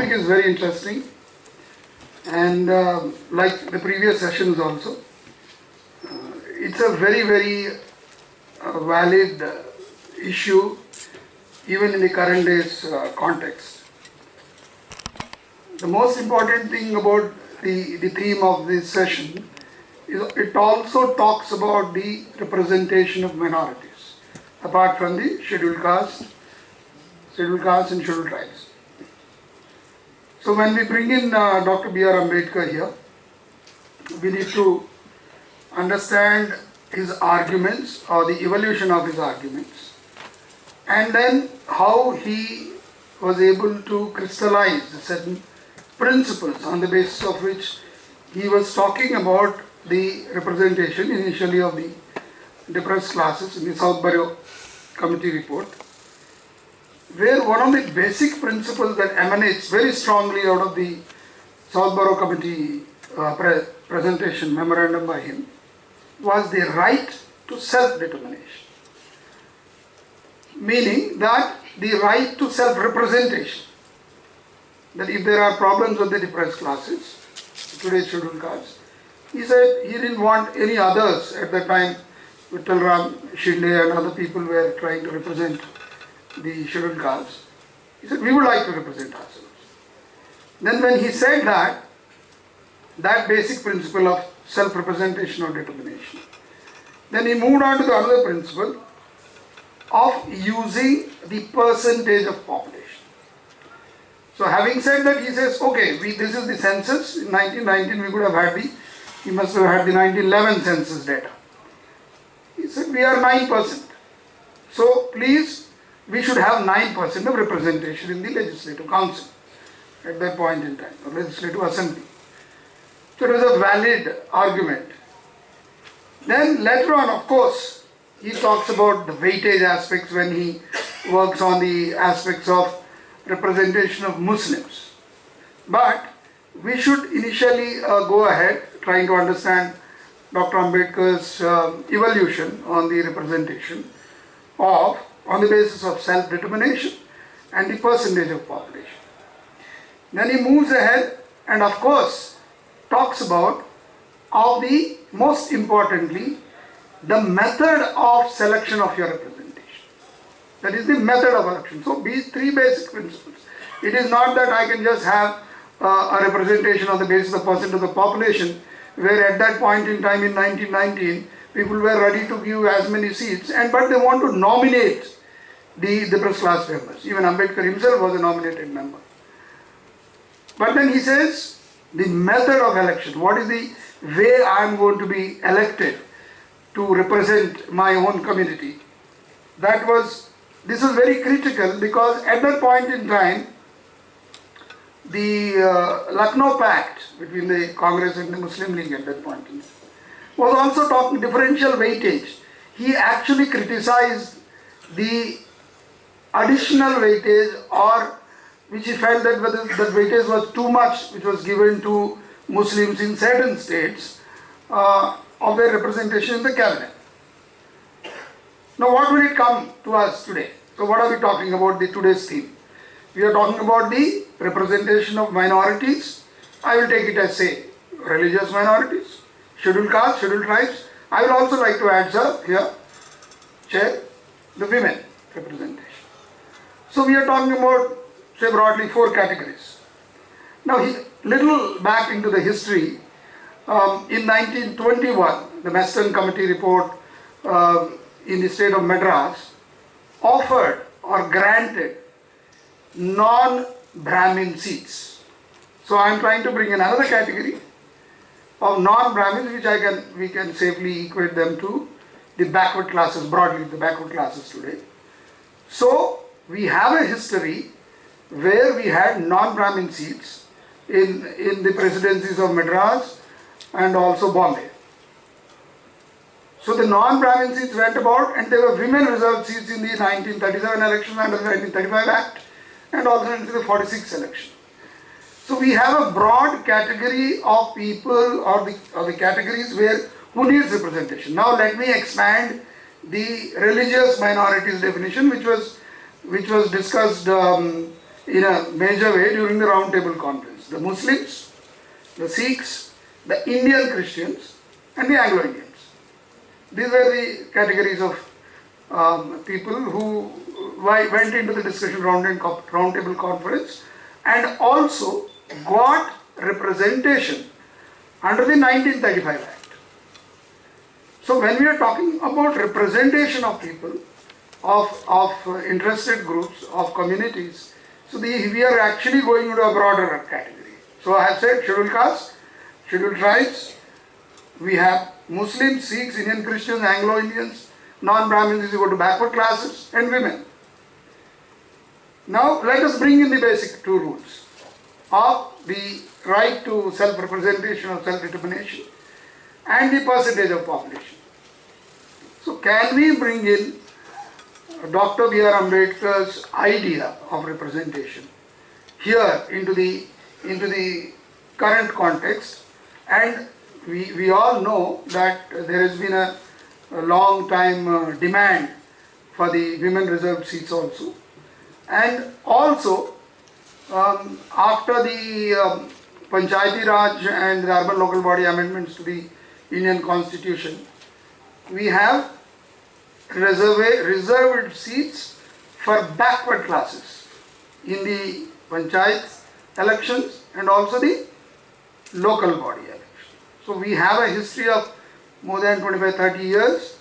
topic is very interesting, and like the previous sessions also, it's a very valid issue even in the current days context. The most important thing about the theme of this session is it also talks about the representation of minorities apart from the scheduled caste and scheduled tribes. So when we bring in Dr. B.R. Ambedkar here, we need to understand his arguments or the evolution of his arguments, and then how he was able to crystallize certain principles on the basis of which he was talking about the representation initially of the depressed classes in the Southborough Committee report, where one of the basic principles that emanates very strongly out of the Southborough Committee presentation memorandum by him was the right to self-determination, meaning that the right to self-representation, that if there are problems with the depressed classes, today's scheduled castes, he said he didn't want any others at that time. Vittal Ram Shinde and other people were trying to represent the scheduled castes. He said, we would like to represent ourselves. Then when he said that basic principle of self-representation or determination, then he moved on to the other principle of using the percentage of population. So having said that, he says, okay, this is the census. In 1919 we could have had he must have had the 1911 census data. He said, we are 9%. So please, we should have 9% of representation in the Legislative Council at that point in time, or Legislative Assembly. So it was a valid argument. Then later on, of course, he talks about the weightage aspects when he works on the aspects of representation of Muslims. But we should initially go ahead trying to understand Dr. Ambedkar's evolution on the representation on the basis of self-determination and the percentage of population. Then he moves ahead and of course talks about most importantly, the method of selection of your representation. That is the method of election. So these three basic principles. It is not that I can just have a representation on the basis of percent of the population, where at that point in time in 1919, people were ready to give as many seats, but they want to nominate the depressed class members. Even Ambedkar himself was a nominated member. But then he says, the method of election, what is the way I am going to be elected to represent my own community. This was very critical because at that point in time, the Lucknow Pact between the Congress and the Muslim League at that point in time was also talking differential weightage. He actually criticized the additional weightage, or which he felt that whether that weightage was too much, which was given to Muslims in certain states of their representation in the cabinet. Now what will it come to us today? So what are we talking about today's theme? We are talking about the representation of minorities. I will take it as, say, religious minorities, scheduled castes, scheduled tribes. I will also like to add, sir, here, Chair, the women representation. So we are talking about, say, broadly 4 categories. Now, little back into the history, in 1921, the Western Committee report in the state of Madras offered or granted non-Brahmin seats. So I am trying to bring another category of non-Brahmins, which we can safely equate them to the backward classes, broadly the backward classes today. So we have a history where we had non-Brahmin seats in the presidencies of Madras and also Bombay. So the non-Brahmin seats went about, and there were women reserved seats in the 1937 election under the 1935 Act and also into the 46 election. So we have a broad category of people or the categories who needs representation. Now let me expand the religious minorities definition, which was discussed in in a major way during the Round Table Conference. The Muslims, the Sikhs, the Indian Christians and the Anglo-Indians. These were the categories of people who went into the discussion round table conference and also got representation under the 1935 Act. So when we are talking about representation of people, of interested groups, of communities, so we are actually going into a broader category. So I have said scheduled castes, scheduled tribes, we have Muslims, Sikhs, Indian Christians, Anglo-Indians, non-Brahmins is equal to backward classes and women. Now let us bring in the basic two rules of the right to self-representation or self-determination and the percentage of population. So can we bring in Dr. B.R. Ambedkar's idea of representation here into the current context? And we all know that there has been a long time demand for the women reserved seats also. And also after the Panchayati Raj and the urban local body amendments to the Indian Constitution, we have reserved seats for backward classes in the Panchayat elections and also the local body elections. So we have a history of more than 25-30 years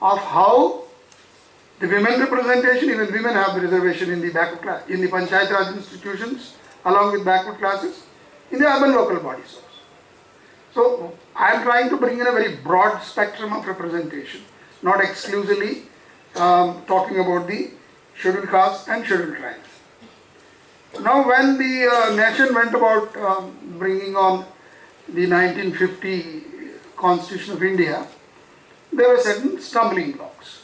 of how the women representation, even women have the reservation in the backward class, in the Panchayat Raj institutions along with backward classes, in the urban local bodies also. So I am trying to bring in a very broad spectrum of representation, not exclusively talking about the scheduled castes and scheduled tribes. Now when the nation went about bringing on the 1950 Constitution of India, there were certain stumbling blocks.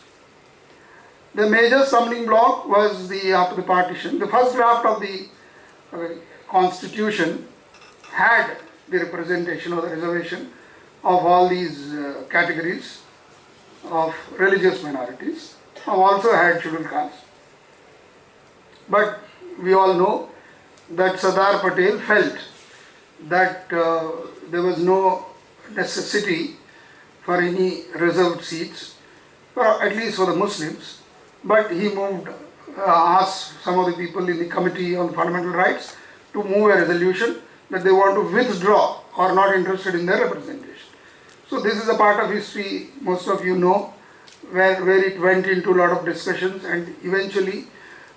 The major stumbling block was after the partition, the first draft of the Constitution had the representation or the reservation of all these categories of religious minorities, also had scheduled castes. But we all know that Sardar Patel felt that there was no necessity for any reserved seats, at least for the Muslims, but he asked some of the people in the Committee on Fundamental Rights to move a resolution that they want to withdraw or not interested in their representation. So this is a part of history most of you know, where it went into a lot of discussions, and eventually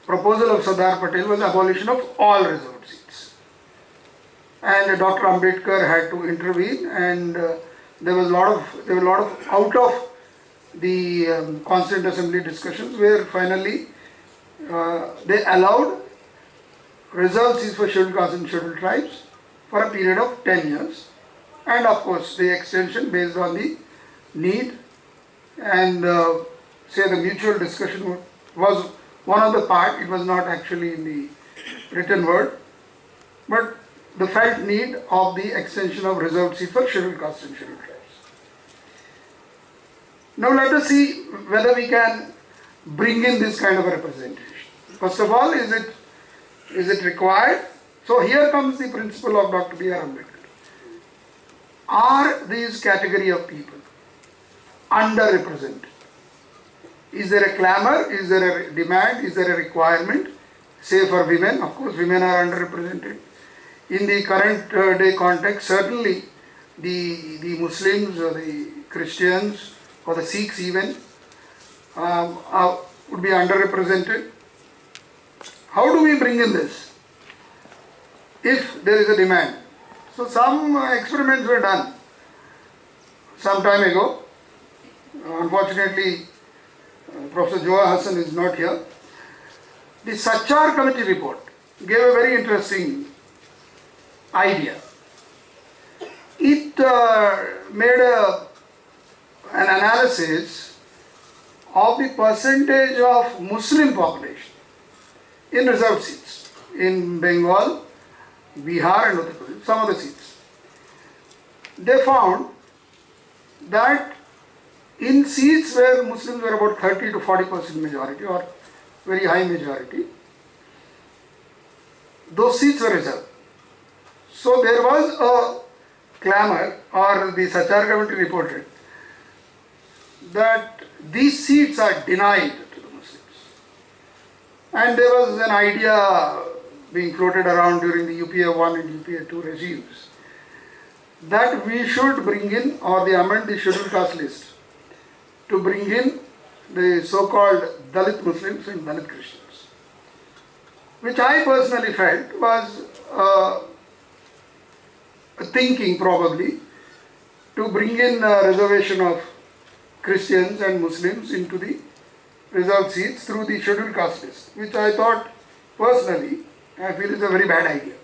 proposal of Sardar Patel was abolition of all reserved seats. And Dr. Ambedkar had to intervene, and there were a lot of out of the Constituent Assembly discussions where finally they allowed reserved seats for scheduled castes and scheduled tribes for a period of 10 years. And of course the extension based on the need and say the mutual discussion was one of the part. It was not actually in the written word, but the felt need of the extension of reserved seats for scheduled castes and scheduled tribes. Now let us see whether we can bring in this kind of a representation. First of all, is it required? So here comes the principle of Dr. B.R. Ambedkar. Are these category of people underrepresented? Is there a clamor? Is there a demand? Is there a requirement? Say for women, of course women are underrepresented. In the current day context, certainly the Muslims or the Christians or the Sikhs even would be underrepresented. How do we bring in this if there is a demand? So some experiments were done some time ago. Unfortunately, Professor Joa Hassan is not here. The Sachar committee report gave a very interesting idea. It made an analysis of the percentage of Muslim population in reserved seats in Bengal, Bihar and Uttar Pradesh, some of the seats. They found that in seats where Muslims were about 30 to 40% majority or very high majority, those seats were reserved. So there was a clamor, or the Sachar committee reported that these seats are denied to the Muslims. And there was an idea being floated around during the UPI 1 and UPI 2 regimes that we should bring in, or the amend the scheduled caste list to bring in the so-called Dalit Muslims and Dalit Christians, which I personally felt was a thinking probably to bring in a reservation of Christians and Muslims into the reserved seats through the scheduled caste list, which I thought personally, I feel is a very bad idea.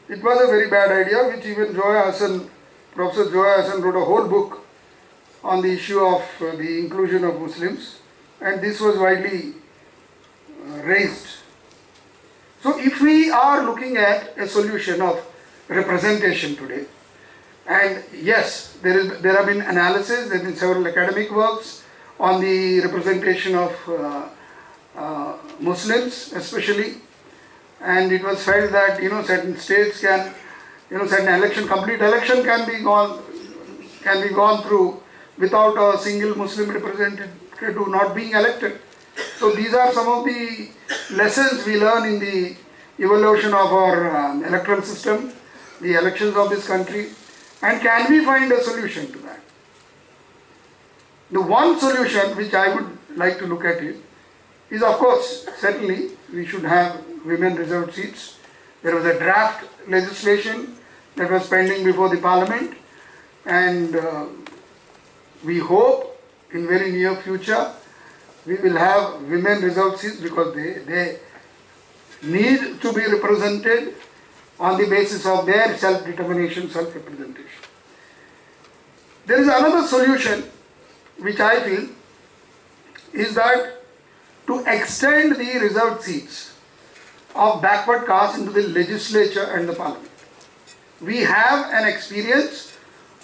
It was a very bad idea, which even Professor Joy Hassan wrote a whole book on the issue of the inclusion of Muslims, and this was widely raised. So if we are looking at a solution of representation today, and yes, there have been analysis, there have been several academic works on the representation of Muslims especially, and it was felt that certain states can, certain complete election can be gone through without a single Muslim representative not being elected. So these are some of the lessons we learn in the evolution of our electoral system, the elections of this country, and can we find a solution to that? The one solution which I would like to look at it is, of course, certainly we should have women reserved seats. There was a draft legislation that was pending before the parliament, and we hope in very near future we will have women reserved seats, because they need to be represented on the basis of their self-determination, self-representation. There is another solution which I feel is that to extend the reserved seats of backward caste into the legislature and the parliament. We have an experience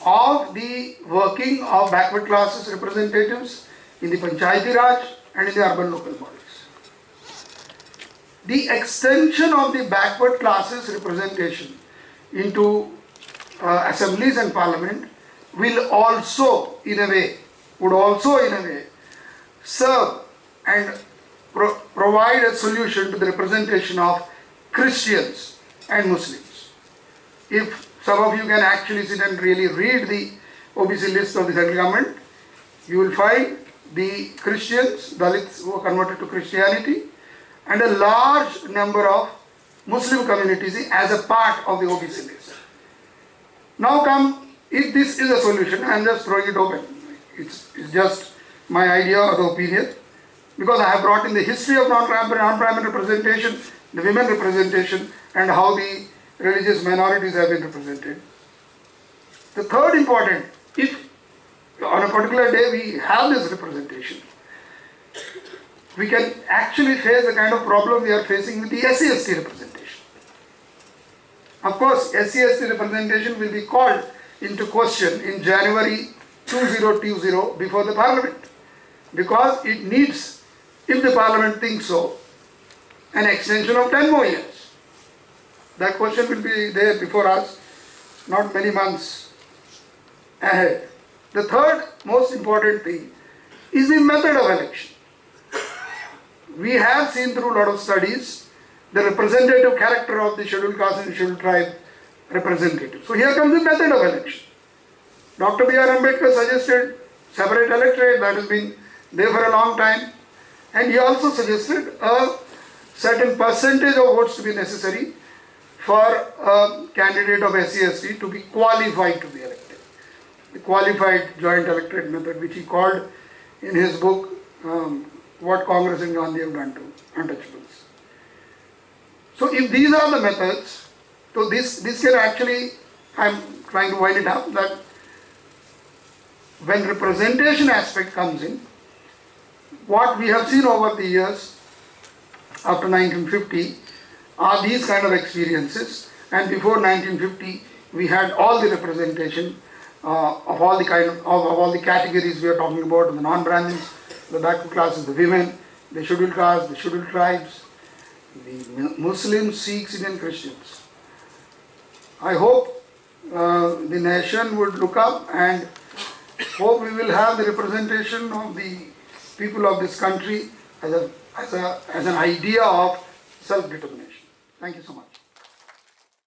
of the working of backward classes representatives in the Panchayati Raj and in the urban local bodies. The extension of the backward classes representation into assemblies and parliament will also in a way serve and provide a solution to the representation of Christians and Muslims. If some of you can actually sit and really read the OBC list of the central government, you will find the Christians, Dalits who are converted to Christianity, and a large number of Muslim communities as a part of the OBC list. Now if this is a solution, I am just throwing it open. It's just my idea or the opinion, because I have brought in the history of non-primary representation, the women representation, and how the religious minorities have been represented. The third important, if on a particular day we have this representation, we can actually face the kind of problem we are facing with the SC/ST representation. Of course, SC/ST representation will be called into question in January 2020 before the parliament, because it needs, if the parliament thinks so, an extension of 10 more years. That question will be there before us, not many months ahead. The third most important thing is the method of election. We have seen through a lot of studies the representative character of the scheduled caste and scheduled tribe representative. So here comes the method of election. Dr. B.R. Ambedkar suggested separate electorate, that has been there for a long time, and he also suggested a certain percentage of votes to be necessary for a candidate of SC/ST to be qualified to be elected. The qualified joint electorate method, which he called in his book, What Congress and Gandhi Have Done to Untouchables. So if these are the methods, so this can actually, I am trying to wind it up, that when representation aspect comes in, what we have seen over the years after 1950 are these kind of experiences, and before 1950 we had all the representation of all the categories we are talking about, the non-Brahmins, the backward classes, the women, the scheduled castes, the scheduled tribes, the Muslims, Sikhs, Indian Christians. I hope the nation would look up and hope we will have the representation of the people of this country as an idea of self-determination. Thank you so much.